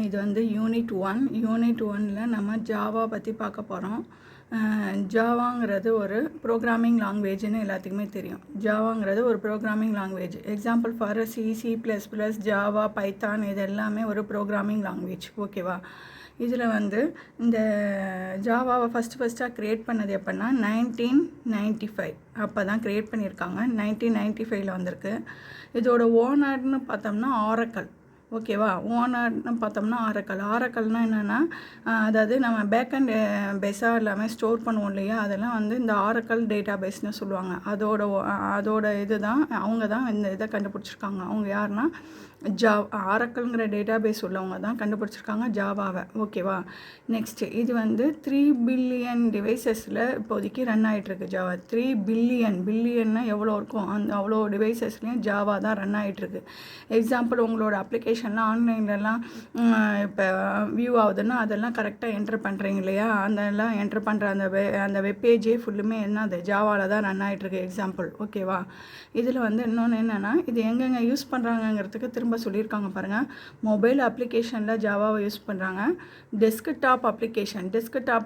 இது வந்து யூனிட் 1ல் நம்ம ஜாவா பற்றி பார்க்க போகிறோம். ஜாவாங்கிறது ஒரு ப்ரோக்ராமிங் லாங்குவேஜ்னு எல்லாத்துக்குமே தெரியும். ஜாவாங்கிறது ஒரு programming language. Example for C++, Java, Python இது எல்லாமே ஒரு ப்ரோக்ராமிங் லாங்குவேஜ். ஓகேவா? இதில் வந்து இந்த ஜாவாவை ஃபஸ்ட்டாக க்ரியேட் பண்ணது எப்போன்னா 1995 அப்போ தான் க்ரியேட் பண்ணியிருக்காங்க. 1995 வந்திருக்கு. இதோட ஓனர்னு பார்த்தோம்னா ஆரக்கல். ஓகேவா? ஓனர்னு பார்த்தோம்னா ஆரக்கல்னால் என்னென்னா, அதாவது நம்ம பேக்கண்ட் பேஸாக எல்லாமே ஸ்டோர் பண்ணுவோம் இல்லையா, அதெல்லாம் வந்து இந்த ஆரக்கல் டேட்டா பேஸ்னு சொல்லுவாங்க. அதோட இது தான் அவங்க தான் இந்த இதை கண்டுபிடிச்சிருக்காங்க. அவங்க யாருன்னா ஆரக்கல்ங்கிற டேட்டா பேஸ் உள்ளவங்க தான் கண்டுபிடிச்சிருக்காங்க ஜாவாவை. ஓகேவா? நெக்ஸ்ட்டு இது வந்து 3 பில்லியன் டிவைசஸில் இப்போதைக்கு ரன் ஆகிட்டுருக்கு ஜாவா. 3 பில்லியன்னா எவ்வளோ இருக்கும், அந்த அவ்வளோ டிவைசஸ்லேயும் ஜாவா தான் ரன் ஆகிட்டுருக்கு. எக்ஸாம்பிள் உங்களோட அப்ளிகேஷன்லாம் ஆன்லைன்லலாம் இப்போ வியூ ஆகுதுன்னா அதெல்லாம் கரெக்டாக என்ட்ரு பண்ணுறீங்க இல்லையா, அதெல்லாம் என்ட்ரு பண்ணுற அந்த வெப்பேஜே ஃபுல்லுமே என்ன அது ஜாவாவில் தான் ரன் ஆகிட்டுருக்கு. எக்ஸாம்பிள். ஓகேவா? இதில் வந்து இன்னொன்று என்னென்னா, இது எங்கெங்கே யூஸ் பண்ணுறாங்கங்கிறதுக்கு திரும்ப சொல்லியிருக்காங்க பாருங்கள். மொபைல் அப்ளிகேஷனில் ஜாவாவை யூஸ் பண்ணுறாங்க. டெஸ்க்டாப்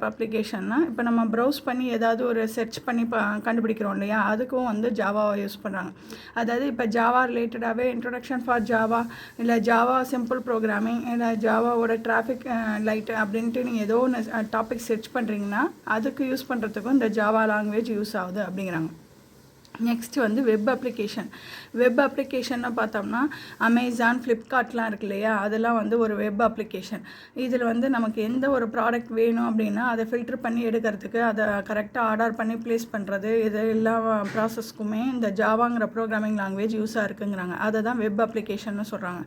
அப்ளிகேஷன்னா இப்போ நம்ம ப்ரௌஸ் பண்ணி ஏதாவது ஒரு சர்ச் பண்ணி கண்டுபிடிக்கிறோம் இல்லையா, அதுக்கும் வந்து ஜாவாவை யூஸ் பண்ணுறாங்க. அதாவது இப்போ ஜாவா ரிலேட்டடாகவே இன்ட்ரொடக்ஷன் ஃபார் ஜாவா, இல்லை ஜாவா சிம்பிள் ப்ரோக்ராமிங், இல்லை ஜாவாவோட டிராஃபிக் லைட் அப்படின்ட்டு நீங்கள் ஏதோ ஒன்று டாபிக் சர்ச் பண்ணுறீங்கன்னா அதுக்கு யூஸ் பண்ணுறதுக்கும் இந்த ஜாவா லாங்குவேஜ் யூஸ் ஆகுது அப்படிங்கிறாங்க. நெக்ஸ்ட்டு வந்து வெப் அப்ளிகேஷன்னு பார்த்தோம்னா அமேசான், ஃப்ளிப்கார்ட்லாம் இருக்கு இல்லையா, அதெல்லாம் வந்து ஒரு வெப் அப்ளிகேஷன். இதில் வந்து நமக்கு எந்த ஒரு ப்ராடக்ட் வேணும் அப்படின்னா அதை ஃபில்டர் பண்ணி எடுக்கிறதுக்கு, அதை கரெக்டாக ஆர்டர் பண்ணி ப்ளேஸ் பண்ணுறது, இது எல்லா ப்ராசஸ்க்குமே இந்த ஜாவாங்கிற ப்ரோக்ராமிங் லாங்குவேஜ் யூஸாக இருக்குங்கிறாங்க. அதை தான் வெப் அப்ளிகேஷன்னு சொல்கிறாங்க.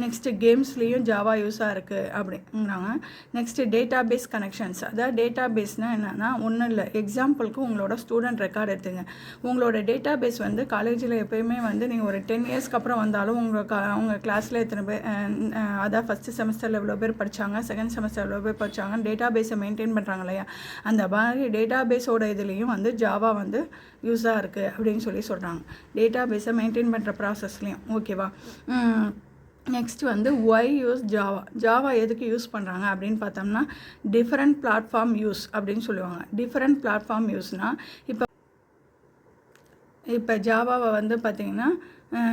நெக்ஸ்ட்டு கேம்ஸ்லேயும் ஜாவா யூஸாக இருக்குது அப்படிங்கிறாங்க. Next database connections. அதாவது டேட்டா பேஸ்னால் என்னென்னா ஒன்றும் இல்லை. எக்ஸாம்பிளுக்கு உங்களோட ஸ்டூடெண்ட் ரெக்கார்டு எடுத்துங்க. உங்களோட டேட்டா பேஸ் வந்து காலேஜில் எப்போயுமே வந்து நீங்கள் ஒரு 10 இயர்ஸ்க்கு அப்புறம் வந்தாலும் உங்கள் கிளாஸில் எத்தனை பேர், அதான் ஃபஸ்ட்டு செமஸ்டரில் எவ்வளோ பேர் படித்தாங்க, செகண்ட் செமஸ்டர் எவ்வளோ பேர் படித்தாங்க, டேட்டா பேஸை மெயின்டைன் பண்ணுறாங்க இல்லையா, அந்த மாதிரி டேட்டா பேஸோட இதுலேயும் வந்து ஜாவா வந்து யூஸாக இருக்குது அப்படின்னு சொல்கிறாங்க. டேட்டா பேஸை மெயின்டைன் பண்ணுற ப்ராசஸ்லேயும். ஓகேவா? நெக்ஸ்ட்டு வந்து ஒய் யூஸ் ஜாவா எதுக்கு யூஸ் பண்ணுறாங்க அப்படின்னு பார்த்தோம்னா டிஃப்ரெண்ட் பிளாட்ஃபார்ம் யூஸ் அப்படின்னு சொல்லுவாங்க. டிஃப்ரெண்ட் பிளாட்ஃபார்ம் யூஸ்னால் இப்போ ஜாவாவை வந்து பார்த்திங்கன்னா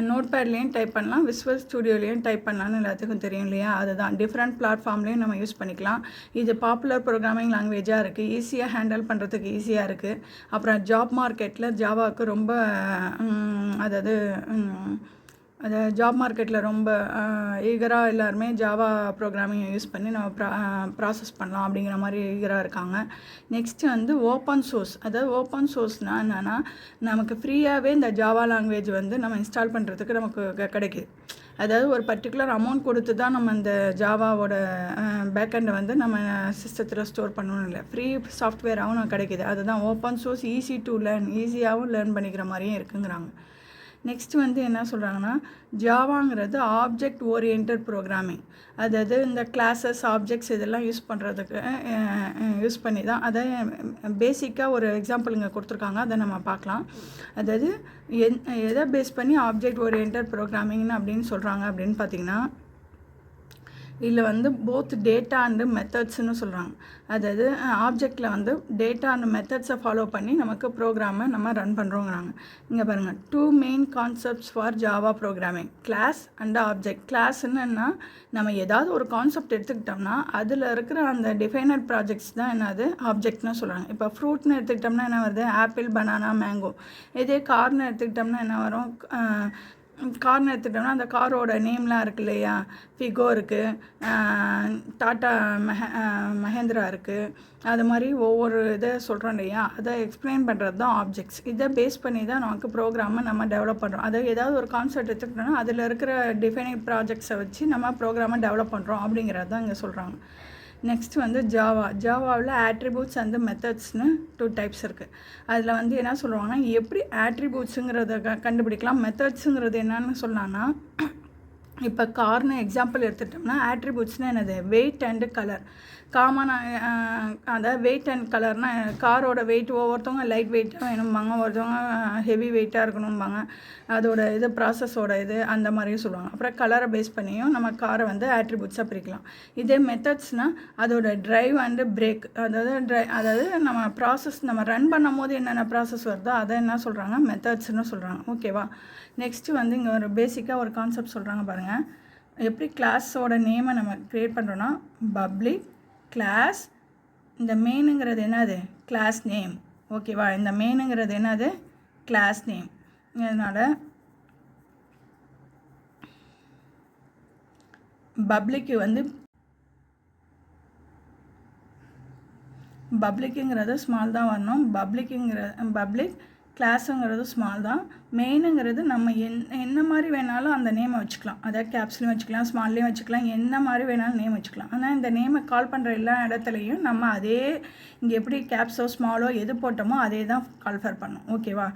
நோட்பேட்லேயும் டைப் பண்ணலாம், விசுவல் ஸ்டுடியோலேயும் டைப் பண்ணலான்னு எல்லாத்துக்கும் தெரியும் இல்லையா, அதுதான் டிஃப்ரெண்ட் பிளாட்ஃபார்ம்லேயும் நம்ம யூஸ் பண்ணிக்கலாம். இது பாப்புலர் ப்ரோக்ராமிங் லாங்குவேஜாக இருக்குது, ஈஸியாக ஹேண்டில் பண்ணுறதுக்கு ஈஸியாக இருக்குது. அப்புறம் ஜாப் மார்க்கெட்டில் ஜாவாவுக்கு ரொம்ப ஜாப் மார்க்கெட்டில் ரொம்ப ஈகராக எல்லாருமே ஜாவா ப்ரோக்ராமிங் யூஸ் பண்ணி நம்ம ப்ராசஸ் பண்ணலாம் அப்படிங்கிற மாதிரி ஈகராக இருக்காங்க. நெக்ஸ்ட்டு வந்து ஓப்பன் சோர்ஸ். அதாவது ஓப்பன் சோர்ஸ்னால் என்னென்னா, நமக்கு ஃப்ரீயாகவே இந்த ஜாவா லாங்குவேஜ் வந்து நம்ம இன்ஸ்டால் பண்ணுறதுக்கு நமக்கு கிடைக்கிது. அதாவது ஒரு பர்டிகுலர் அமௌண்ட் கொடுத்து தான் நம்ம இந்த ஜாவாவோட பேக்கெண்டை வந்து நம்ம சிஸ்டத்தில் ஸ்டோர் பண்ணணும் இல்லை, ஃப்ரீ சாஃப்ட்வேராகவும் நமக்கு கிடைக்கிது. அதுதான் open source, easy to learn, ஈஸியாகவும் லேர்ன் பண்ணிக்கிற மாதிரியும் இருக்குங்கிறாங்க. நெக்ஸ்ட் வந்து என்ன சொல்கிறாங்கன்னா, ஜாவாங்கிறது ஆப்ஜெக்ட் ஓரியன்டட் ப்ரோக்ராமிங். அதாவது இந்த கிளாஸஸ், ஆப்ஜெக்ட்ஸ் இதெல்லாம் யூஸ் பண்ணி தான். அதை பேசிக்காக ஒரு எக்ஸாம்பிள் இங்கே கொடுத்துருக்காங்க, அதை நம்ம பார்க்கலாம். அதாவது எதை பேஸ் பண்ணி ஆப்ஜெக்ட் ஓரியன்டட் ப்ரோக்ராமிங்னு அப்படின்னு சொல்கிறாங்க அப்படின்னு பார்த்திங்கன்னா, இதில் வந்து போத் டேட்டா அண்டு மெத்தட்ஸ்னு சொல்கிறாங்க. அதாவது ஆப்ஜெக்டில் வந்து டேட்டா அண்ட் மெத்தட்ஸை ஃபாலோ பண்ணி நமக்கு ப்ரோக்ராமை நம்ம ரன் பண்ணுறோங்கிறாங்க. இங்கே பாருங்கள், 2 main concepts for Java programming, class and object. கிளாஸ்ன்னா நம்ம ஏதாவது ஒரு கான்செப்ட் எடுத்துக்கிட்டோம்னா அதில் இருக்கிற அந்த டிஃபைனட் ப்ராஜெக்ட்ஸ் தான் என்னது ஆப்ஜெக்ட்னு சொல்கிறாங்க. இப்போ ஃப்ரூட்னு எடுத்துக்கிட்டோம்னா என்ன வருது, ஆப்பிள், பனானா, மேங்கோ. இதே கார்னு எடுத்துக்கிட்டோம்னா என்ன வரும், கார்னு எடுத்துக்கிட்டோம்னா அந்த காரோட நேம்லாம் இருக்குது இல்லையா, ஃபிகோ இருக்குது, டாட்டா மஹேந்திரா இருக்குது, அது மாதிரி ஒவ்வொரு இதை சொல்கிறோம் இல்லையா, அதை எக்ஸ்பிளைன் பண்ணுறது தான் ஆப்ஜெக்ட்ஸ். இதை பேஸ் பண்ணி தான் நமக்கு ப்ரோக்ராமை நம்ம டெவலப் பண்ணுறோம். அதை ஏதாவது ஒரு கான்செப்ட் எடுத்துக்கிட்டோம்னா அதில் இருக்கிற டிஃபைனிட் ப்ராஜெக்ட்ஸை வச்சு நம்ம ப்ரோக்ராமை டெவலப் பண்ணுறோம் அப்படிங்கிறது தான் இங்கே சொல்கிறாங்க. நெக்ஸ்ட் வந்து ஜாவாவில் ஆட்ரிபியூட்ஸ் அண்ட் மெத்தட்ஸ்னு 2 டைப்ஸ் இருக்குது. அதில் வந்து என்ன சொல்லுவாங்கன்னா, எப்படி ஆட்ரிபியூட்ஸுங்கிறத கண்டுபிடிக்கலாம், மெத்தட்ஸுங்கிறது என்னன்னு சொன்னான்னா, இப்போ கார்னு எக்ஸாம்பிள் எடுத்துட்டோம்னா ஆட்ரிபியூட்ஸ்னால் என்னது வெயிட் அண்டு கலர் காமனாக அதாவது வெயிட் அண்ட் கலர்னால் காரோட வெயிட் ஒவ்வொருத்தவங்க லைட் வெயிட்டாக வேணும்பாங்க, ஒருத்தவங்க ஹெவி வெயிட்டாக இருக்கணும்பாங்க, அதோட இது ப்ராசஸோட இது அந்த மாதிரியும் சொல்லுவாங்க. அப்புறம் கலரை பேஸ் பண்ணியும் நம்ம காரை வந்து ஆட்ரிபியூட்ஸாக பிரிக்கலாம். இதே மெத்தட்ஸ்னால் அதோட டிரைவ் அண்டு பிரேக், அதாவது நம்ம ப்ராசஸ் நம்ம ரன் பண்ணும் போது என்னென்ன ப்ராசஸ் வருதோ அதை என்ன சொல்கிறாங்க மெத்தட்ஸ்னு சொல்கிறாங்க. ஓகேவா? நெக்ஸ்ட்டு வந்து இங்கே ஒரு பேசிக்காக ஒரு கான்செப்ட் சொல்கிறாங்க பாருங்கள். எப்படி கிளாஸோட நேமை நம்ம க்ரியேட் பண்ணுறோன்னா பப்ளிக் கிளாஸ், இந்த மெயினுங்கிறது என்னது கிளாஸ் நேம். ஓகேவா? இந்த மெயினுங்கிறது என்னது கிளாஸ் நேம். அதனால் பப்ளிக்கு வந்து பப்ளிக்குங்கிறது ஸ்மால் தான் வரணும். பப்ளிக் கிளாஸுங்கிறது ஸ்மால் தான். மெயினுங்கிறது நம்ம என்ன மாதிரி வேணாலும் அந்த நேமை வச்சுக்கலாம். அதாவது கேப்ஸ்லையும் வச்சுக்கலாம், ஸ்மால்லையும் வச்சுக்கலாம், என்ன மாதிரி வேணாலும் நேம் வச்சுக்கலாம். ஆனால் இந்த நேமை கால் பண்ணுற எல்லா இடத்துலையும் நம்ம அதே இங்கே எப்படி கேப்ஸோ ஸ்மாலோ எது போட்டோமோ அதே தான் கால்ஃபர் பண்ணணும். ஓகேவா?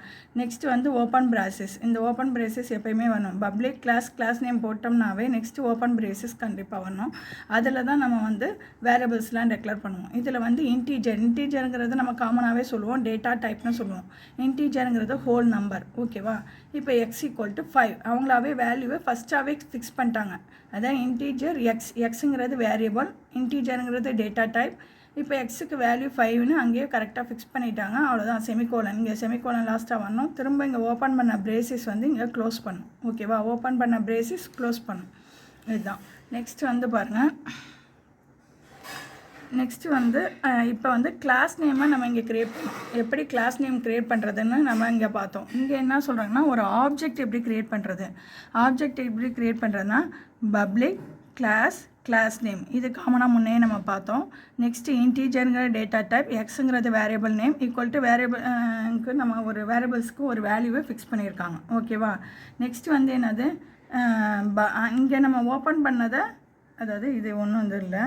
நெக்ஸ்ட்டு வந்து ஓப்பன் பிரேசஸ். இந்த ஓப்பன் பிரேசஸ் எப்போயுமே வரணும். பப்ளிக் கிளாஸ் நேம் போட்டோம்னாவே நெக்ஸ்ட்டு ஓப்பன் பிரேசஸ் கண்டிப்பாக வரணும். அதில் தான் நம்ம வந்து வேரியபிள்ஸ்லாம் டெக்ளேர் பண்ணுவோம். இதில் வந்து இன்டீஜருங்கிறது நம்ம காமனாகவே சொல்லுவோம், டேட்டா டைப்னு சொல்லுவோம். இன்டீஜருங்கிறது ஹோல் நம்பர். ஓகேவா? இப்போ x = 5 அவங்களாவே வேல்யூவை ஃபஸ்ட்டாகவே ஃபிக்ஸ் பண்ணிட்டாங்க. அதான் இன்டீஜர் எக்ஸுங்கிறது வேரியபிள், இன்டீஜருங்கிறது டேட்டா டைப். இப்போ எக்ஸுக்கு வேல்யூ 5ன்னு அங்கேயே கரெக்டாக ஃபிக்ஸ் பண்ணிட்டாங்க. அவ்வளோதான், செமிகோலன். இங்கே செமிகோலன் லாஸ்ட்டாக வரணும். திரும்ப இங்கே ஓப்பன் பண்ண பிரேசிஸ் வந்து இங்கே க்ளோஸ் பண்ணும். ஓகேவா? ஓப்பன் பண்ண பிரேசிஸ் க்ளோஸ் பண்ணும். இதுதான். நெக்ஸ்ட் வந்து பாருங்கள். நெக்ஸ்ட்டு வந்து இப்போ வந்து கிளாஸ் நேமை நம்ம இங்கே க்ரியேட் பண்ணோம். எப்படி கிளாஸ் நேம் க்ரியேட் பண்ணுறதுன்னு நம்ம இங்கே பார்த்தோம். இங்கே என்ன சொல்கிறாங்கன்னா ஒரு ஆப்ஜெக்ட் எப்படி க்ரியேட் பண்ணுறது. ஆப்ஜெக்ட் எப்படி க்ரியேட் பண்ணுறதுனா பப்ளிக் கிளாஸ் நேம், இது காமனாக முன்னே நம்ம பார்த்தோம். நெக்ஸ்ட்டு இன்டீஜருங்கிற டேட்டா டைப், எக்ஸுங்கிறது வேரியபிள் நேம் ஈக்குவல் டு வேரியபிளுக்கு நம்ம ஒரு வேரியபிள்ஸ்க்கு ஒரு வேல்யூவை ஃபிக்ஸ் பண்ணியிருக்காங்க. ஓகேவா? நெக்ஸ்ட்டு வந்து என்னது இங்கே நம்ம ஓப்பன் பண்ணதை, அதாவது இது ஒன்றும் இது இல்லை,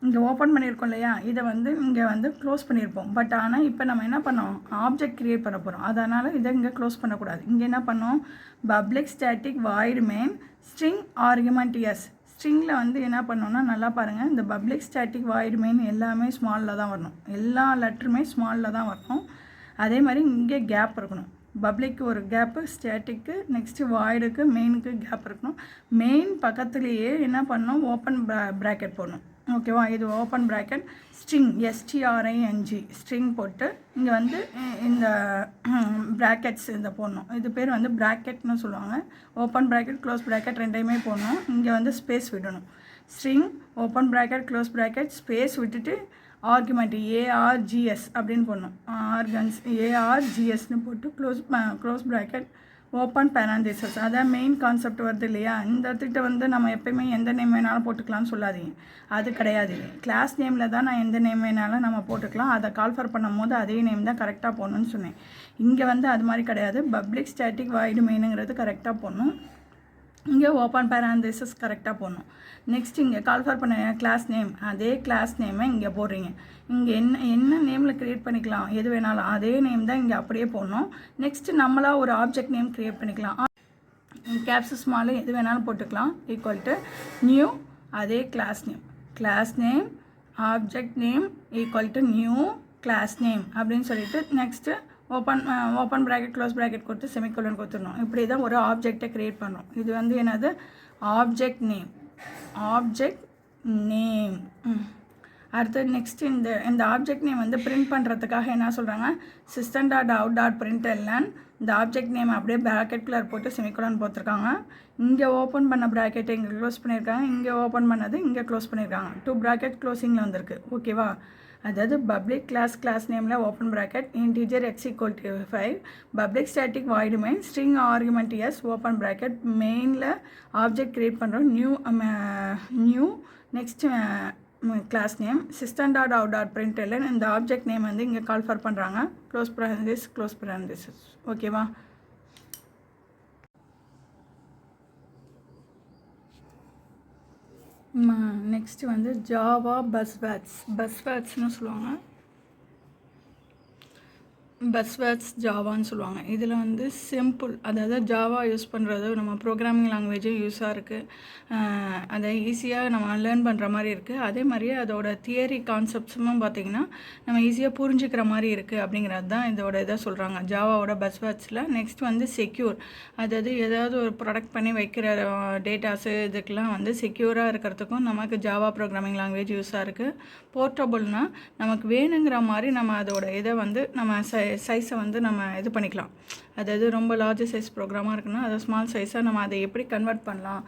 இங்கே ஓப்பன் பண்ணியிருக்கோம் இல்லையா, இதை வந்து இங்கே வந்து க்ளோஸ் பண்ணியிருப்போம். பட் ஆனால் இப்போ நம்ம என்ன பண்ணோம், ஆப்ஜெக்ட் க்ரியேட் பண்ண போகிறோம். அதனால் இதை இங்கே க்ளோஸ் பண்ணக்கூடாது. இங்கே என்ன பண்ணோம், public static void main string argument S. ஸ்ட்ரிங்கில் வந்து என்ன பண்ணோன்னா நல்லா பாருங்கள், இந்த பப்ளிக் ஸ்டாட்டிக் வாய்டு மெயின் எல்லாமே ஸ்மாலில் தான் வரணும். எல்லா லெட்டருமே ஸ்மாலில் தான் வரணும். அதே மாதிரி இங்கே கேப் இருக்கணும். பப்ளிக்கு ஒரு கேப்பு, ஸ்டாட்டிக்கு, நெக்ஸ்ட்டு வாய்டுக்கு, மெயினுக்கு கேப் இருக்கணும். மெயின் பக்கத்துலேயே என்ன பண்ணணும், ஓப்பன் ப்ராக்கெட் போடணும். ஓகேவா? இது open bracket string STRING string போட்டு இங்கே வந்து இந்த ப்ராக்கெட்ஸ் இதை போடணும். இது பேர் வந்து ப்ராக்கெட்னு சொல்லுவாங்க. ஓப்பன் ப்ராக்கெட் க்ளோஸ் ப்ராக்கெட் ரெண்டையுமே போடணும். இங்கே வந்து ஸ்பேஸ் விடணும். String open bracket close bracket space விட்டுட்டு ஆர்குமெண்ட் ARGS அப்படின்னு போடணும். ARGSன்னு போட்டு க்ளோஸ் ப்ராக்கெட் ஓப்பன் பேராந்தீசஸ். அதான் மெயின் கான்செப்ட் வருது இல்லையா. இந்த இடத்துக்கிட்ட வந்து நம்ம எப்போயுமே எந்த நேம் வேணாலும் போட்டுக்கலாம்னு சொல்லாதீங்க, அது கிடையாது. கிளாஸ் நேமில் தான் நான் எந்த நேம் வேணாலும் நம்ம போட்டுக்கலாம். அதை கால்ஃபர் பண்ணும் போது அதே நேம் தான் கரெக்டாக போடணும்னு சொன்னேன். இங்கே வந்து அது மாதிரி கிடையாது. பப்ளிக் ஸ்டாட்டிக் வாய்டு மெயினுங்கிறது கரெக்டாக போடணும். இங்கே ஓப்பன் பேராந்தீசஸ் கரெக்டாக போடணும். நெக்ஸ்ட் இங்கே கால்ஃபர் பண்ண கிளாஸ் நேம், அதே கிளாஸ் நேமை இங்கே போடுறீங்க. இங்கே என்ன நேமில் க்ரியேட் பண்ணிக்கலாம், எது வேணாலும் அதே நேம் தான் இங்கே அப்படியே போடணும். நெக்ஸ்ட்டு நம்மளாக ஒரு ஆப்ஜெக்ட் நேம் க்ரியேட் பண்ணிக்கலாம். கேப்ஸ் ஸ்மாலு எது வேணாலும் போட்டுக்கலாம். ஈக்குவல் டு நியூ, அதே class name object name equal to new class name அப்படின்னு சொல்லிட்டு next open bracket close bracket கொடுத்து செமிகோலன் கொடுத்துடணும். இப்படி தான் ஒரு ஆப்ஜெக்டை க்ரியேட் பண்ணணும். இது வந்து என்னது, ஆப்ஜெக்ட் நேம். அடுத்து நெக்ஸ்ட் இந்த ஆப்ஜெக்ட் நேம் வந்து பிரிண்ட் பண்ணுறதுக்காக என்ன சொல்கிறாங்க, system.out.println. இந்த ஆப்ஜெக்ட் நேம் அப்படியே ப்ராக்கெட்குள்ளே போட்டு செமிகோலன் போட்டிருக்காங்க. இங்கே ஓப்பன் பண்ண ப்ராக்கெட்டை இங்கே க்ளோஸ் பண்ணியிருக்காங்க, இங்கே ஓப்பன் பண்ணது இங்கே க்ளோஸ் பண்ணியிருக்காங்க. 2 ப்ராக்கெட் க்ளோசிங்கில் வந்திருக்கு. ஓகேவா? அதாவது பப்ளிக் கிளாஸ் நேமில் open bracket integer x = 5, public static void main string argument s open bracket மெயினில் ஆப்ஜெக்ட் க்ரியேட் பண்ணுறோம். New next class name system.out.println. இந்த ஆப்ஜெக்ட் நேம் வந்து இங்கே கால்ஃபர் பண்ணுறாங்க. Close parenthesis. ஓகேவா? நெக்ஸ்ட்டு வந்து ஜாவா பஸ்வேர்ட்ஸ்னு சொல்லுவாங்க. பஸ்வேர்ட்ஸ் ஜாவான்னு சொல்லுவாங்க. இதில் வந்து சிம்பிள், அதாவது ஜாவா யூஸ் பண்ணுறது நம்ம ப்ரோக்ராமிங் லாங்குவேஜும் யூஸாக இருக்குது. அதை ஈஸியாக நம்ம லேர்ன் பண்ணுற மாதிரி இருக்குது. அதே மாதிரியே அதோட தியரி கான்செப்ட்ஸும் பார்த்திங்கன்னா நம்ம ஈஸியாக புரிஞ்சுக்கிற மாதிரி இருக்குது அப்படிங்கிறது தான் இதோட இதை சொல்கிறாங்க ஜாவாவோட பஸ்வேர்ட்ஸில். நெக்ஸ்ட் வந்து செக்யூர், அதாவது ஏதாவது ஒரு ப்ரொடக்ட் பண்ணி வைக்கிற டேட்டாஸு இதுக்கெலாம் வந்து செக்யூராக இருக்கிறதுக்கும் நமக்கு ஜாவா ப்ரோக்ராமிங் லாங்குவேஜ் யூஸாக இருக்குது. போர்ட்டபுள்னால் நமக்கு வேணுங்கிற மாதிரி நம்ம அதோட இதை வந்து நம்ம சைஸை வந்து நம்ம இது பண்ணிக்கலாம். அதாவது ரொம்ப லார்ஜ் சைஸ் ப்ரோக்ராமாக இருக்குன்னா அதை ஸ்மால் சைஸாக நம்ம அதை எப்படி கன்வெர்ட் பண்ணலாம்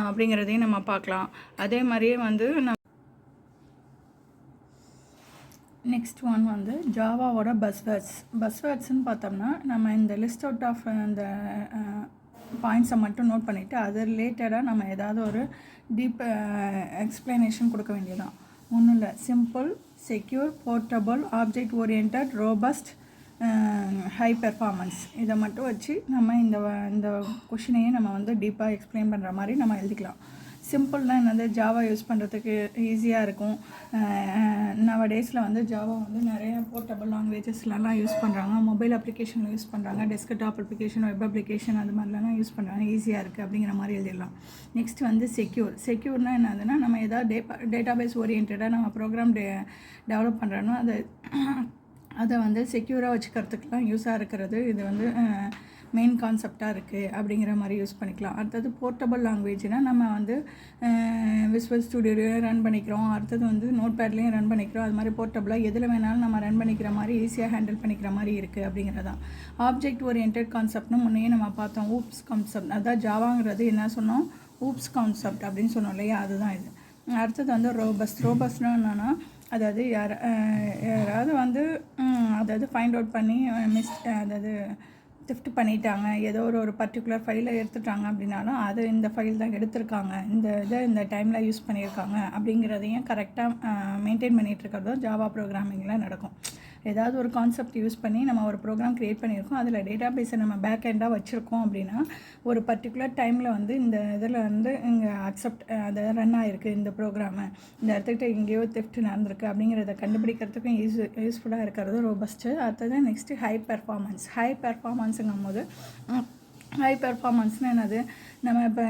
அப்படிங்கிறதையும் நம்ம பார்க்கலாம். அதே மாதிரியே வந்து நெக்ஸ்ட் ஒன் வந்து ஜாவாவோட பஸ்வேர்ட்ஸ்ன்னு பார்த்தோம்னா நம்ம இந்த லிஸ்ட் அவுட் ஆஃப் இந்த பாயிண்ட்ஸை மட்டும் நோட் பண்ணிவிட்டு அது ரிலேட்டடாக நம்ம ஏதாவது ஒரு டீப் எக்ஸ்ப்ளனேஷன் கொடுக்க வேண்டியதான். ஒன்றும் இல்லை, simple, secure, portable, object orient, robust, high performance, இதை மட்டும் வச்சு நம்ம இந்த கொஷினையே நம்ம வந்து டீப்பாக எக்ஸ்பிளைன் பண்ணுற மாதிரி நம்ம எழுதிக்கலாம். சிம்பிள்னால் என்னது, ஜாவா யூஸ் பண்ணுறதுக்கு ஈஸியாக இருக்கும். நவடேஸில் வந்து ஜாவா வந்து நிறைய போர்ட்டபிள் லாங்குவேஜஸ்லாம் யூஸ் பண்ணுறாங்க. மொபைல் அப்ளிகேஷனில் யூஸ் பண்ணுறாங்க, டெஸ்க்டாப் அப்ளிகேஷன், வெப் அப்ளிகேஷன் அது மாதிரிலாம் யூஸ் பண்ணுறாங்க. ஈஸியாக இருக்குது அப்படிங்கிற மாதிரி எழுதிடலாம். நெக்ஸ்ட் வந்து செக்யூர்னால் என்னதுன்னா நம்ம ஏதாவது டேட்டாபேஸ் ஓரியன்டாக நம்ம ப்ரோக்ராம் டெவலப் பண்ணுறோன்னா அதை வந்து செக்யூராக வச்சுக்கிறதுக்கெலாம் யூஸாக இருக்கிறது. இது வந்து மெயின் கான்செப்டாக இருக்குது அப்படிங்கிற மாதிரி யூஸ் பண்ணிக்கலாம். அடுத்தது போர்ட்டபிள் லாங்குவேஜ்னால் நம்ம வந்து விசுவல் ஸ்டுடியோலையும் ரன் பண்ணிக்கிறோம், அடுத்தது வந்து நோட் பேட்லேயும் ரன் பண்ணிக்கிறோம். அது மாதிரி போர்ட்டபிளாக எதில் வேணாலும் நம்ம ரன் பண்ணிக்கிற மாதிரி ஈஸியாக ஹேண்டில் பண்ணிக்கிற மாதிரி இருக்குது அப்படிங்கிறதான். ஆப்ஜெக்ட் ஓரியன்ட் கான்செப்ட்னு முன்னையே நம்ம பார்த்தோம், ஊப்ஸ் கான்செப்ட். அதான் ஜாவாங்கிறது என்ன சொன்னோம், ஊப்ஸ் கான்செப்ட் அப்படின்னு சொன்னோம் இல்லையா, அதுதான் இது. அடுத்தது வந்து ரோபஸ்ட்னா என்னென்னா, அதாவது யாராவது வந்து அதாவது ஃபைண்ட் அவுட் பண்ணி அதாவது திஃப்ட் பண்ணிட்டாங்க, ஏதோ ஒரு பர்டிகுலர் ஃபைலை எடுத்துட்டாங்க அப்படின்னாலும் அது இந்த ஃபைல் தான் எடுத்திருக்காங்க, இந்த டைமில் யூஸ் பண்ணியிருக்காங்க அப்படிங்கிறதையும் கரெக்டாக மெயின்டைன் பண்ணிகிட்ருக்கிறது தான் ஜாவா ப்ரோக்ராமிங்கில் நடக்கும். ஏதாவது ஒரு கான்செப்ட் யூஸ் பண்ணி நம்ம ஒரு ப்ரோக்ராம் க்ரியேட் பண்ணியிருக்கோம், அதில் டேட்டா பேஸை நம்ம பேக் எண்டாக வச்சுருக்கோம் அப்படின்னா ஒரு பர்டிகுலர் டைமில் வந்து இந்த இதில் வந்து இங்கே அதை ரன் ஆகிருக்கு இந்த ப்ரோக்ராமு, இந்த இடத்துக்கிட்ட எங்கேயோ தெஃப்ட் நடந்திருக்கு அப்படிங்கிறத கண்டுபிடிக்கிறதுக்கும் யூஸ்ஃபுல்லாக இருக்கிறது ரோபஸ்ட்டு. அடுத்தது நெக்ஸ்ட்டு ஹை பெர்ஃபார்மன்ஸுங்கும் போது ஹை பெர்ஃபார்மன்ஸ்னால் என்னது, நம்ம இப்போ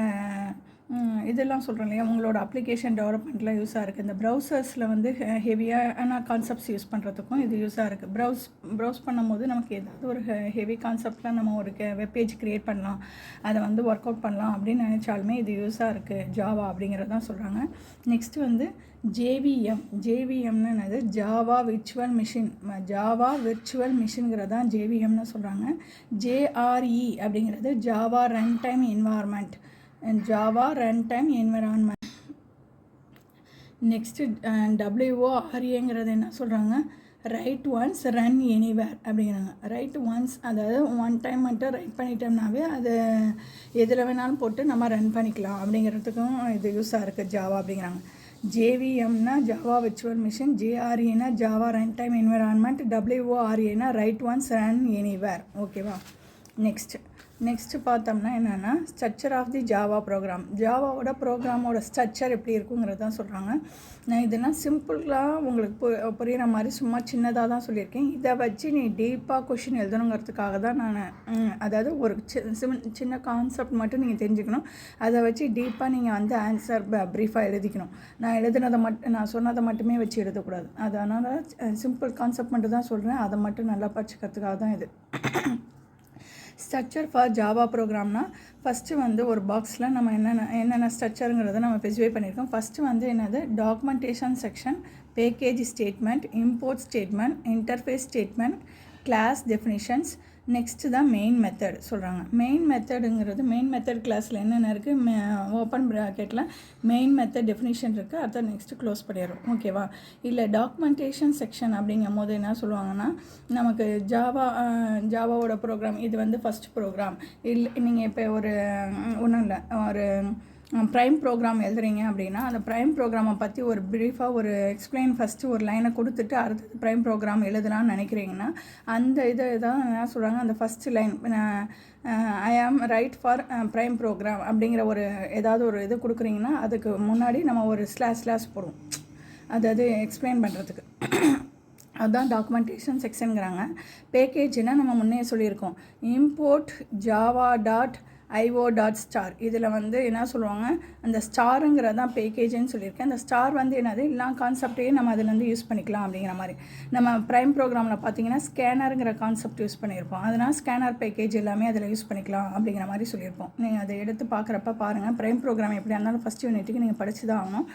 இதெல்லாம் சொல்கிறோம் இல்லையா, உங்களோட அப்ளிகேஷன் டெவலப்மெண்ட்டில் யூஸாக இருக்குது. இந்த ப்ரௌசர்ஸில் வந்து ஹெவியான கான்செப்ட்ஸ் யூஸ் பண்ணுறதுக்கும் இது யூஸாக இருக்குது. ப்ரௌஸ் பண்ணும்போது நமக்கு ஏதாவது ஒரு ஹெவி கான்செப்டில் நம்ம ஒரு வெப்பேஜ் க்ரியேட் பண்ணலாம், அதை வந்து ஒர்க் அவுட் பண்ணலாம் அப்படின்னு நினச்சாலுமே இது யூஸாக இருக்குது ஜாவா அப்படிங்கிறதான் சொல்கிறாங்க. நெக்ஸ்ட்டு வந்து ஜேவிஎம்னு என்னது, ஜாவா விர்ச்சுவல் மிஷின்ங்கிறது தான் ஜேவிஎம்னு சொல்கிறாங்க. ஜேஆர்இ அப்படிங்கிறது Java run time environment. Next WORAங்கிறது என்ன சொல்கிறாங்க, ரைட் ஒன்ஸ் ரன் எனிவேர் அப்படிங்கிறாங்க. ரைட் ஒன்ஸ், அதாவது ஒன் டைம் மட்டும் ரைட் பண்ணிட்டோம்னாவே அது எதில் வேணாலும் போட்டு நம்ம ரன் பண்ணிக்கலாம் அப்படிங்கிறதுக்கும் இது யூஸாக இருக்குது ஜாவா அப்படிங்கிறாங்க. ஜேவிஎம்னா ஜாவா விர்ச்சுவல் மிஷின், ஜேஆர்இனா ஜாவா ரன் டைம் என்விரான்மெண்ட், WORAனா ரைட் ஒன்ஸ் ரன் எனிவேர். ஓகேவா. நெக்ஸ்ட்டு பார்த்தோம்னா என்னென்னா, structure of the Java program. ஜாவாவோட ப்ரோக்ராமோட ஸ்ட்ரக்சர் எப்படி இருக்குங்கிறது தான் சொல்கிறாங்க. நான் இதெல்லாம் சிம்பிளாக உங்களுக்கு புரிகிற மாதிரி சும்மா சின்னதாக தான் சொல்லியிருக்கேன். இதை வச்சு நீ டீப்பாக கொஷின் எழுதணுங்கிறதுக்காக தான் நான் அதாவது ஒரு சின்ன கான்செப்ட் மட்டும் நீங்கள் தெரிஞ்சுக்கணும், அதை வச்சு டீப்பாக நீங்கள் வந்து ஆன்சர் ப்ரீஃபாக எழுதிக்கணும். நான் சொன்னதை மட்டுமே வச்சு எழுதக்கூடாது. அதனால் சிம்பிள் கான்செப்ட் மட்டும் தான் சொல்கிறேன், அதை மட்டும் நல்லா படிச்சுக்கிறதுக்காக தான் இது. ஸ்ட்ரக்சர் ஃபார் ஜாவா ப்ரோக்ராம்னா ஃபஸ்ட்டு வந்து ஒரு பாக்ஸில் நம்ம என்னென்ன ஸ்ட்ரக்சருங்கிறத நம்ம ஸ்பெசிஃபை பண்ணியிருக்கோம். ஃபஸ்ட்டு வந்து என்னது, documentation section, package statement, import statement, interface statement, class definitions. Next தான் மெயின் மெத்தட் சொல்கிறாங்க. மெயின் மெத்தட் கிளாஸில் என்னென்ன இருக்குது, ஓப்பன் ப்ராக்கெட்டில் மெயின் மெத்தட் டெஃபினிஷன் இருக்குது, அடுத்த நெக்ஸ்ட்டு க்ளோஸ் பண்ணிடுறோம். ஓகேவா. இல்லை டாக்குமெண்டேஷன் செக்ஷன் அப்படிங்கும் போது என்ன சொல்லுவாங்கன்னா, நமக்கு ஜாவாவோட ப்ரோக்ராம் இது வந்து ஃபஸ்ட் ப்ரோக்ராம் இல்லை, நீங்கள் இப்போ ஒன்றும் இல்லை, ஒரு ப்ரைம் ப்ரோக்ராம் எழுதுறீங்க அப்படின்னா அந்த ப்ரைம் ப்ரோக்ராமை பற்றி ஒரு ப்ரீஃபாக ஒரு எக்ஸ்பிளைன் ஃபஸ்ட்டு ஒரு லைனை கொடுத்துட்டு அடுத்தது ப்ரைம் ப்ரோக்ராம் எழுதலாம்னு நினைக்கிறீங்கன்னா அந்த இதை தான் என்ன சொல்கிறாங்க, அந்த ஃபஸ்ட்டு லைன் ஐ ஆம் ரைட் ஃபார் ப்ரைம் ப்ரோக்ராம் அப்படிங்கிற ஒரு ஏதாவது ஒரு இது கொடுக்குறீங்கன்னா அதுக்கு முன்னாடி நம்ம ஒரு ஸ்லாஷ் போடுவோம், அதாவது எக்ஸ்பிளைன் பண்ணுறதுக்கு. அதுதான் டாக்குமெண்டேஷன் செக்ஷனுங்கிறாங்க. பேக்கேஜ்னால் நம்ம முன்னே சொல்லியிருக்கோம், இம்போர்ட் java.io.star. இதில் வந்து என்ன சொல்லுவாங்க, அந்த ஸ்டாருங்கிறது தான் பேக்கேஜ்னு சொல்லியிருக்கேன். அந்த ஸ்டார் வந்து என்னது, எல்லா கான்செப்டையும் நம்ம அதில் யூஸ் பண்ணிக்கலாம் அப்படிங்கிற மாதிரி. நம்ம ப்ரைம் ப்ரோக்ராமில் பார்த்தீங்கன்னா ஸ்கேனருங்கிற கான்செப்ட் யூஸ் பண்ணியிருப்போம். அதனால் ஸ்கேனர் பேக்கேஜ் எல்லாமே அதில் யூஸ் பண்ணிக்கலாம் அப்படிங்கிற மாதிரி சொல்லியிருப்போம். நீங்கள் அதை எடுத்து பார்க்குறப்ப பாருங்கள், ப்ரைம் ப்ரோக்ராம் எப்படியா இருந்தாலும் ஃபஸ்ட் யூனிட்டுக்கு நீங்கள் படித்து தான் ஆகணும்.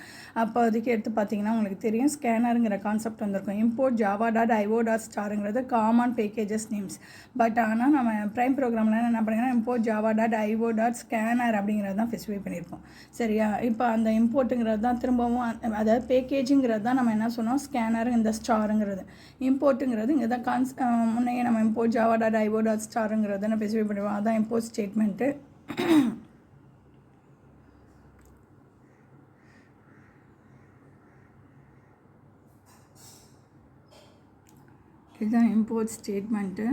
அப்போ அதுக்கு எடுத்து பார்த்தீங்கன்னா உங்களுக்கு தெரியும், ஸ்கேனருங்கிற கான்செப்ட் வந்திருக்கும். இம்போர்ட் java.io.starங்கிறது காமன் பேக்கேஜஸ் நேம்ஸ். பட் ஆனால் நம்ம ப்ரைம் ப்ரோக்ராமில் என்ன பண்ணிங்கன்னா இம்போர்ட் java.io.scanner அப்படிங்கிறது தான் ஸ்பெசிஃபை பண்ணியிருப்போம். சரியா? இப்போ அந்த இம்போர்ட்டுங்கிறது தான் திரும்பவும் அதாவது பேக்கேஜுங்கிறது தான் நம்ம என்ன சொன்னோம், ஸ்கேனர் இந்த ஸ்டாருங்கிறது. இம்போர்ட்டுங்கிறது இங்கே தான் முன்னையே நம்ம இம்போர்ட் java.io.starங்கிறத நான் ஸ்பெசிஃபை பண்ணுவோம். அதான் இம்போர்ட் ஸ்டேட்மெண்ட்டு. இதுதான் இம்போர்ட் ஸ்டேட்மெண்ட்டு.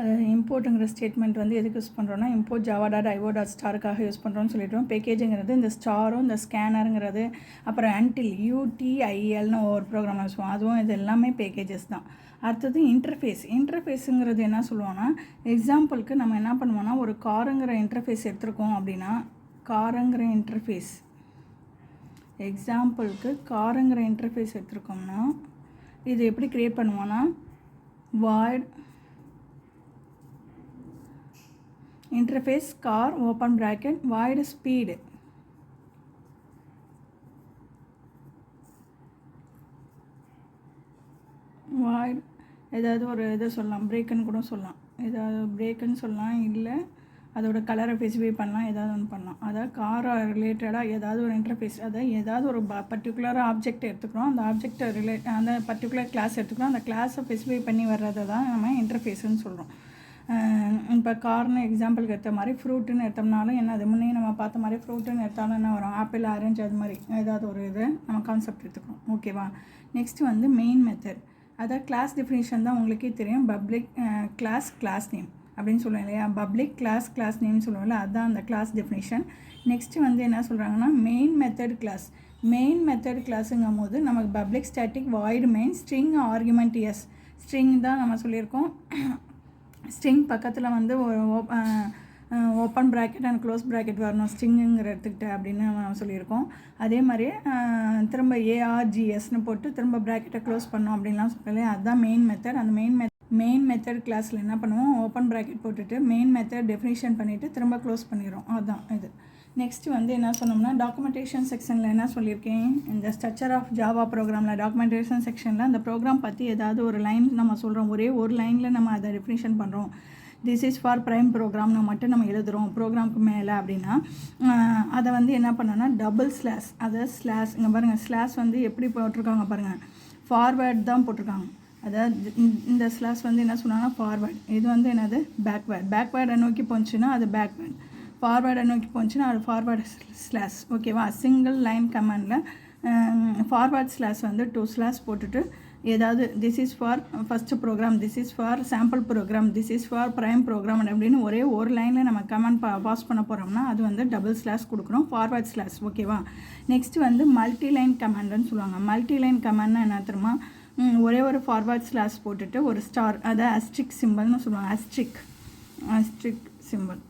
அதாவது இம்போர்ட்டுங்கிற ஸ்டேட்மெண்ட் வந்து எதுக்கு யூஸ் பண்ணுறோன்னா, இம்போர்ட் java.io.starக்காக யூஸ் பண்ணுறோன்னு சொல்லிட்டோம். பேக்கேஜுங்கிறது இந்த ஸ்டாரும் இந்த ஸ்கேனருங்கிறது, அப்புறம் அன்டில் UTILனு ஒரு ப்ரோக்ராம் யூஸ்வோம், அதுவும் இது எல்லாமே பேக்கேஜஸ் தான். அடுத்தது இன்டர்ஃபேஸுங்கிறது என்ன சொல்லுவோன்னா, எக்ஸாம்பிளுக்கு நம்ம என்ன பண்ணுவோன்னா, ஒரு காருங்கிற இன்டர்ஃபேஸ் எடுத்துருக்கோம் அப்படின்னா, காருங்கிற இன்டர்ஃபேஸ் எடுத்துருக்கோம்னா இது எப்படி க்ரியேட் பண்ணுவோன்னா, void interface car open bracket void speed void ஏதாவது ஒரு இதை சொல்லலாம், பிரேக்குன்னு கூட சொல்லலாம், ஏதாவது பிரேக்குன்னு சொல்லலாம், இல்லை அதோட கலரை ஸ்பெசிஃபை பண்ணலாம், ஏதாவது ஒன்று பண்ணலாம். அதாவது காரை ரிலேட்டடாக ஏதாவது ஒரு இன்டர்ஃபேஸ், அதாவது ஏதாவது ஒரு பர்டிகுலராக ஆப்ஜெக்ட் எடுத்துக்கிறோம், அந்த ஆப்ஜெக்டை அந்த பர்டிகுலர் கிளாஸ் எடுத்துக்கிறோம், அந்த கிளாஸை ஸ்பெசிஃபை பண்ணி வர்றதை தான் நம்ம இன்டர்ஃபேஸுன்னு சொல்கிறோம். இப்போ கார்னு எக்ஸாம்பிளுக்கு எடுத்த மாதிரி ஃப்ரூட்டுன்னு எடுத்தோம்னாலும் என்ன, அது முன்னே நம்ம பார்த்த மாதிரி ஃப்ரூட்டுன்னு எடுத்தாலும் என்ன வரும், ஆப்பிள், ஆரஞ்சு, அது மாதிரி ஏதாவது ஒரு இது நம்ம கான்செப்ட் எடுத்துக்கிறோம். ஓகேவா? நெக்ஸ்ட்டு வந்து மெயின் மெத்தட். அதாவது கிளாஸ் டெஃபினிஷன் தான் உங்களுக்கே தெரியும், பப்ளிக் கிளாஸ் நேம் அப்படின்னு சொல்லுவோம் இல்லையா, பப்ளிக் கிளாஸ் நேம்னு சொல்லுவோம்ல, அதுதான் அந்த கிளாஸ் டெஃபினிஷன். நெக்ஸ்ட்டு வந்து என்ன சொல்கிறாங்கன்னா, மெயின் மெத்தட் கிளாஸுங்கும் போது நமக்கு public static void main string argument s, string தான் நம்ம சொல்லியிருக்கோம். ஸ்ட்ரிங் பக்கத்தில் வந்து open bracket and close bracket வரணும் ஸ்ட்ரிங்குங்கிற எடுத்துக்கிட்ட அப்படின்னு நம்ம சொல்லியிருக்கோம். அதே மாதிரி திரும்ப ARGSன்னு போட்டு திரும்ப ப்ராக்கெட்டை க்ளோஸ் பண்ணோம் அப்படின்லாம் சொல்லலையே, அதுதான் மெயின் மெத்தட். அந்த மெயின் மெத்தட் கிளாஸில் என்ன பண்ணுவோம், ஓப்பன் ப்ராக்கெட் போட்டுட்டு மெயின் மெத்தட் டெஃபினிஷன் பண்ணிவிட்டு திரும்ப க்ளோஸ் பண்ணிடுறோம், அதுதான் இது. நெக்ஸ்ட்டு வந்து என்ன சொன்னோம்னா, டாக்குமெண்டேஷன் செக்ஷனில் என்ன சொல்லியிருக்கேன், இந்த ஸ்ட்ரக்சர் ஆஃப் ஜாவா ப்ரோக்ராமில் டாக்குமெண்டேஷன் செக்ஷனில் அந்த ப்ரோக்ராம் பற்றி ஏதாவது ஒரு லைன் நம்ம சொல்கிறோம், ஒரே ஒரு லைனில் நம்ம அதை டெஃபினிஷன் பண்ணுறோம், திஸ் இஸ் ஃபார் ப்ரைம் ப்ரோக்ராம்னு மட்டும் நம்ம எழுதுகிறோம் ப்ரோக்ராமுக்கு மேலே அப்படின்னா, அதை வந்து என்ன பண்ணோன்னா டபுள் ஸ்லாஷ், அதாவது ஸ்லாஷ், இங்கே பாருங்கள் ஸ்லாஷ் வந்து எப்படி போட்டிருக்காங்க பாருங்கள், ஃபார்வேர்ட் தான் போட்டிருக்காங்க. அதாவது இந்த ஸ்லாஷ் வந்து என்ன சொன்னாங்கன்னா ஃபார்வேர்ட், இது வந்து என்னது பேக்வேர்டை நோக்கி போச்சுன்னா அது பேக்வேர்ட், ஃபார்வேர்டை நோக்கி போச்சுன்னா அது ஃபார்வேர்டு ஸ்லாஷ். ஓகேவா? சிங்கிள் லைன் கமாண்டில் ஃபார்வேர்ட் ஸ்லாஷ் வந்து 2 ஸ்லாஷ் போட்டுட்டு ஏதாவது this is for first program, this is for sample program, this is for prime program அப்படின்னு ஒரே ஒரு லைனில் நம்ம கமெண்ட் பாஸ் பண்ண போகிறோம்னா அது வந்து டபுள் ஸ்லாஷ் கொடுக்குறோம், ஃபார்வேர்ட் ஸ்லாஷ். ஓகேவா? நெக்ஸ்ட்டு வந்து மல்டி லைன் கமாண்டுன்னு சொல்லுவாங்க. மல்டி லைன் கமாண்ட்னா என்ன தெரியுமா, ஒரே ஒரு ஃபார்வேர்ட் ஸ்லாஷ் போட்டுட்டு ஒரு ஸ்டார், அதை அஸ்ட்ரிக் சிம்பிள்னு சொல்லுவாங்க, அஸ்ட்ரிக் சிம்பிள்.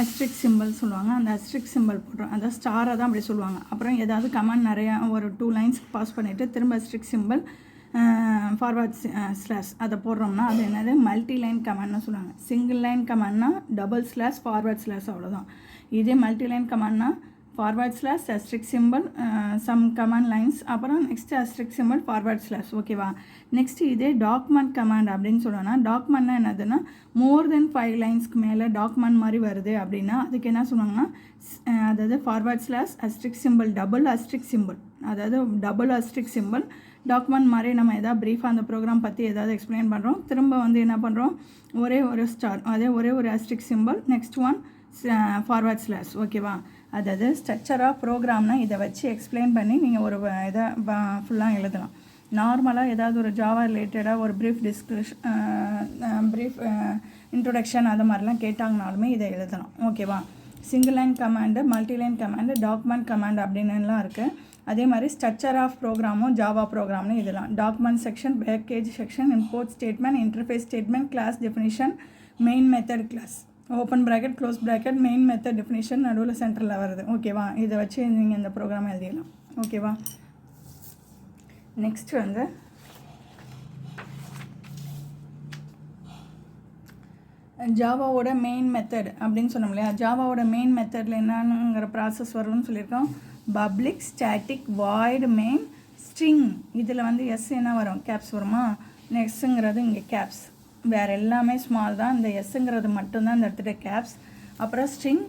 அஸ்ட்ரிக் சிம்பிள் சொல்லுவாங்க. அந்த அஸ்ட்ரிக் சிம்பிள் போடுறோம், அதான் ஸ்டாரை தான் அப்படி சொல்லுவாங்க. அப்புறம் ஏதாவது கமெண்ட் நிறையா ஒரு 2 லைன்ஸ்க்கு பாஸ் பண்ணிவிட்டு திரும்ப அஸ்ட்ரிக் சிம்பிள் ஃபார்வர்ட் ஸ்லாஷ் அதை போடுறோம்னா அது என்னது மல்டி லைன் கமெண்ட்னு சொல்லுவாங்க. சிங்கிள் லைன் கமெண்ட்னா டபுள் ஸ்லாஷ் ஃபார்வர்ட் ஸ்லாஷ், அவ்வளோதான். இதே மல்டி லைன் கமெண்ட்னா forward slash asterisk symbol some command lines, அப்புறம் next asterisk symbol forward slash. ஓகேவா? நெக்ஸ்ட்டு இதே டாக்குமெண்ட் கமாண்ட் அப்படின்னு சொல்லணும்னா, டாக்குமெண்ட்னா என்னதுன்னா மோர் தென் 5 லைன்ஸ்க்கு மேலே டாக்குமெண்ட் மாதிரி வருது அப்படின்னா அதுக்கு என்ன சொல்லுவாங்கன்னா, அதாவது forward slash asterisk simple double asterisk simple, அதாவது டபுள் அஸ்ட்ரிக் சிம்பிள் டாக்குமெண்ட் மாதிரி நம்ம எதாவது ப்ரீஃபாக அந்த ப்ரோக்ராம் பற்றி ஏதாவது எக்ஸ்பிளைன் பண்ணுறோம், திரும்ப வந்து என்ன பண்ணுறோம் ஒரே ஒரு ஸ்டார், அதே ஒரே ஒரு asterisk simple, next one forward slash. ஓகேவா? அதாவது ஸ்ட்ரக்சர் ஆஃப் ப்ரோக்ராம்னால் இதை வச்சு எக்ஸ்பிளைன் பண்ணி நீங்கள் ஒரு இதை ஃபுல்லாக எழுதலாம். நார்மலாக ஏதாவது ஒரு ஜாவா ரிலேட்டடாக ஒரு ப்ரீஃப் இன்ட்ரொடக்ஷன் அது மாதிரிலாம் கேட்டாங்கனாலுமே இதை எழுதலாம். ஓகேவா? Single line command, multi line command, document command அப்படின்னுலாம் இருக்குது. அதே மாதிரி ஸ்ட்ரக்சர் ஆஃப் ப்ரோக்ராமும் ஜாவா ப்ரோக்ராம்னு இதெல்லாம் document section, package section, import statement, interface statement, class definition, main method class, open bracket, close bracket, main method definition நடுவில் சென்டரில் வருது. ஓகேவா? இதை வச்சு நீங்கள் இந்த ப்ரோக்ராம் எழுதிடலாம். ஓகேவா? நெக்ஸ்ட் வந்து ஜாவாவோட மெயின் மெத்தட் அப்படின்னு சொன்னோம் இல்லையா? ஜாவாவோட மெயின் மெத்தடில் என்னங்கிற ப்ராசஸ் வரும்னு சொல்லியிருக்கோம். Public static void main string. இதில் வந்து எஸ் என்ன வரும்? கேப்ஸ் வருமா? நெக்ஸ்ட்டுங்கிறது இங்கே கேப்ஸ், வேறு எல்லாமே ஸ்மால் தான். இந்த எஸ்ஸுங்கிறது மட்டும்தான் இந்த இடத்துல கேப்ஸ். அப்புறம் ஸ்ட்ரிங்